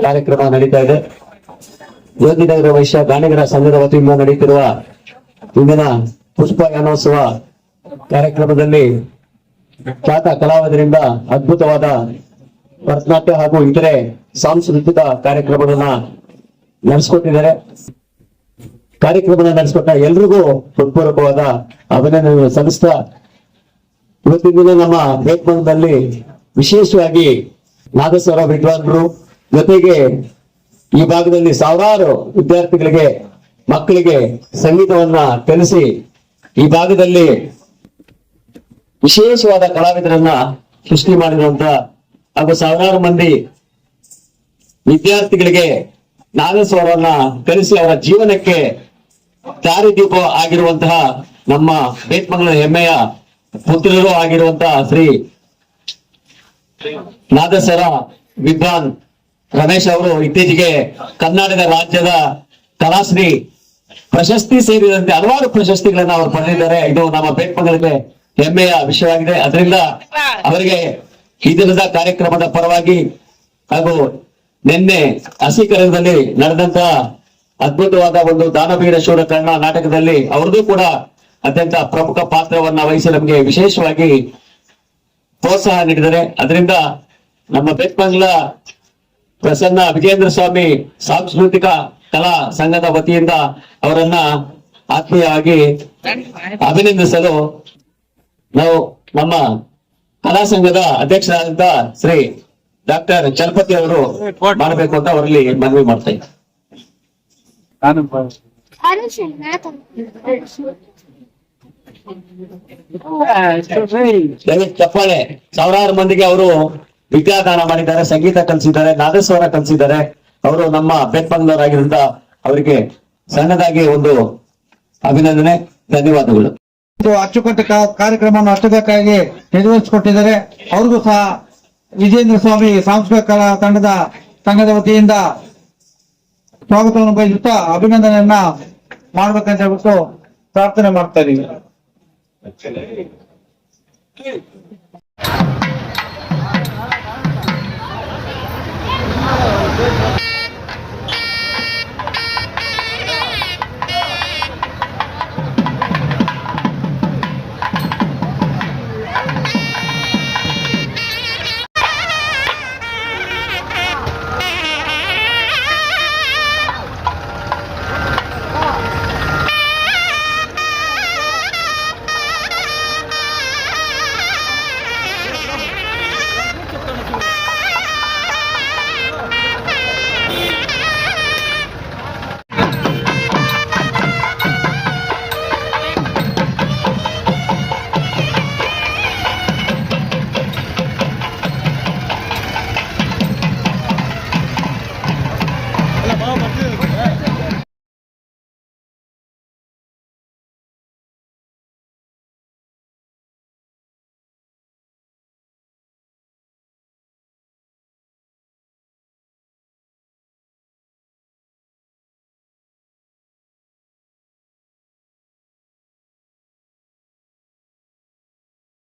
ಕಾರ್ಯಕ್ರಮ ನಡೀತಾ ಇದೆ. ಯೋಗಿನಗರ ವೈಶ್ಯ ಗಾಣಿಗರ ಸಂಘದ ವತಿಯಿಂದ ನಡೆಯುತ್ತಿರುವ ಇಂದಿನ ಪುಷ್ಪಯಾನೋತ್ಸವ ಕಾರ್ಯಕ್ರಮದಲ್ಲಿ ಖ್ಯಾತ ಕಲಾವಿದರಿಂದ ಅದ್ಭುತವಾದ ಭರತನಾಟ್ಯ ಹಾಗೂ ಇತರೆ ಸಾಂಸ್ಕೃತಿಕ ಕಾರ್ಯಕ್ರಮಗಳನ್ನ ನಡೆಸಿಕೊಟ್ಟಿದ್ದಾರೆ. ಕಾರ್ಯಕ್ರಮ ನಡೆಸಿಕೊಟ್ಟ ಎಲ್ರಿಗೂ ಹೃತ್ಪೂರ್ವಕವಾದ ಅಭಿನಂದನೆ ಸಲ್ಲಿಸ್ತಾ ಇವತ್ತಿನ ನಮ್ಮ ಬೇತ್ಮಂಗದಲ್ಲಿ ವಿಶೇಷವಾಗಿ ನಾದಸ್ವರ ವಿದ್ವಾಂಸರು ಜೊತೆಗೆ ಈ ಭಾಗದಲ್ಲಿ ಸಾವಿರಾರು ವಿದ್ಯಾರ್ಥಿಗಳಿಗೆ ಮಕ್ಕಳಿಗೆ ಸಂಗೀತವನ್ನ ಕಲಿಸಿ ಈ ಭಾಗದಲ್ಲಿ ವಿಶೇಷವಾದ ಕಲಾವಿದರನ್ನ ಸೃಷ್ಟಿ ಮಾಡಿರುವಂತ ಹಾಗೂ ಸಾವಿರಾರು ಮಂದಿ ವಿದ್ಯಾರ್ಥಿಗಳಿಗೆ ನಾದಸ್ವರವನ್ನ ಕಲಿಸಿ ಅವರ ಜೀವನಕ್ಕೆ ದಾರಿದೀಪ ಆಗಿರುವಂತಹ ನಮ್ಮ ಬೇತ್ಮಂಗಲ ಹೆಮ್ಮೆಯ ಪುತ್ರರು ಆಗಿರುವಂತಹ ಶ್ರೀ ನಾದಸ್ವರ ವಿದ್ವಾನ್ ರಮೇಶ್ ಅವರು ಇತ್ತೀಚೆಗೆ ಕರ್ನಾಟಕ ರಾಜ್ಯದ ಕಲಾಶ್ರೀ ಪ್ರಶಸ್ತಿ ಸೇರಿದಂತೆ ಹಲವಾರು ಪ್ರಶಸ್ತಿಗಳನ್ನ ಅವರು ಪಡೆದಿದ್ದಾರೆ. ಇದು ನಮ್ಮ ಬೇತ್ಮಂಗಲಕ್ಕೆ ಹೆಮ್ಮೆಯ ವಿಷಯವಾಗಿದೆ. ಅದರಿಂದ ಅವರಿಗೆ ಈ ದಿನದ ಕಾರ್ಯಕ್ರಮದ ಪರವಾಗಿ ಹಾಗೂ ನಿನ್ನೆ ಹಸೀಕರಣದಲ್ಲಿ ನಡೆದಂತಹ ಅದ್ಭುತವಾದ ಒಂದು ದಾನವೀರ ಶೂರ ಕರ್ಣ ನಾಟಕದಲ್ಲಿ ಅವ್ರದ್ದು ಕೂಡ ಅತ್ಯಂತ ಪ್ರಮುಖ ಪಾತ್ರವನ್ನ ವಹಿಸಿ ನಮಗೆ ವಿಶೇಷವಾಗಿ ಪ್ರೋತ್ಸಾಹ ನೀಡಿದ್ದಾರೆ. ಅದರಿಂದ ನಮ್ಮ ಬೇತ್ಮಂಗಲ ಪ್ರಸನ್ನ ವಿಜೇಂದ್ರ ಸ್ವಾಮಿ ಸಾಂಸ್ಕೃತಿಕ ಕಲಾ ಸಂಘದ ವತಿಯಿಂದ ಅವರನ್ನ ಆತ್ಮೀಯವಾಗಿ ಅಭಿನಂದಿಸಲು ನಾವು ನಮ್ಮ ಕಲಾ ಸಂಘದ ಅಧ್ಯಕ್ಷರಾದಂತ ಶ್ರೀ ಡಾಕ್ಟರ್ ಚಲಪತಿ ಅವರು ಮಾಡಬೇಕು ಅಂತ ಅವರಲ್ಲಿ ಮನವಿ ಮಾಡ್ತಾ ಇದ್ದಾರೆ. ಚಪ್ಪಾಳೆ. ಸಾವಿರಾರು ಮಂದಿಗೆ ಅವರು ವಿದ್ಯಾದಾನ ಮಾಡಿದ್ದಾರೆ, ಸಂಗೀತ ಕಲಿಸಿದ್ದಾರೆ, ನಾದಸ್ವರ ಕಲಿಸಿದ್ದಾರೆ. ಅವರು ನಮ್ಮ ಬೇತ್ಮಂಗಲವರಾಗಿರೋದ್ರಿಂದ ಅವರಿಗೆ ಸಣ್ಣದಾಗಿ ಒಂದು ಅಭಿನಂದನೆ, ಧನ್ಯವಾದಗಳು. ಅಚ್ಚುಕಟ್ಟು ಕಾರ್ಯಕ್ರಮವನ್ನು ಅಷ್ಟಬೇಕಾಗಿ ನೆರವೇರಿಸಿಕೊಟ್ಟಿದ್ದಾರೆ. ಅವ್ರಿಗೂ ಸಹ ವಿಜೇಂದ್ರ ಸ್ವಾಮಿ ಸಾಂಸ್ಕೃತಿಕ ಕಲಾ ಸಂಘದ ವತಿಯಿಂದ ಸ್ವಾಗತವನ್ನು ಬಯಸುತ್ತಾ ಅಭಿನಂದನೆಯನ್ನ ಮಾಡ್ಬೇಕಂತ ಹೇಳ್ಬಿಟ್ಟು ಪ್ರಾರ್ಥನೆ ಮಾಡ್ತಾ ಇದೀವಿ.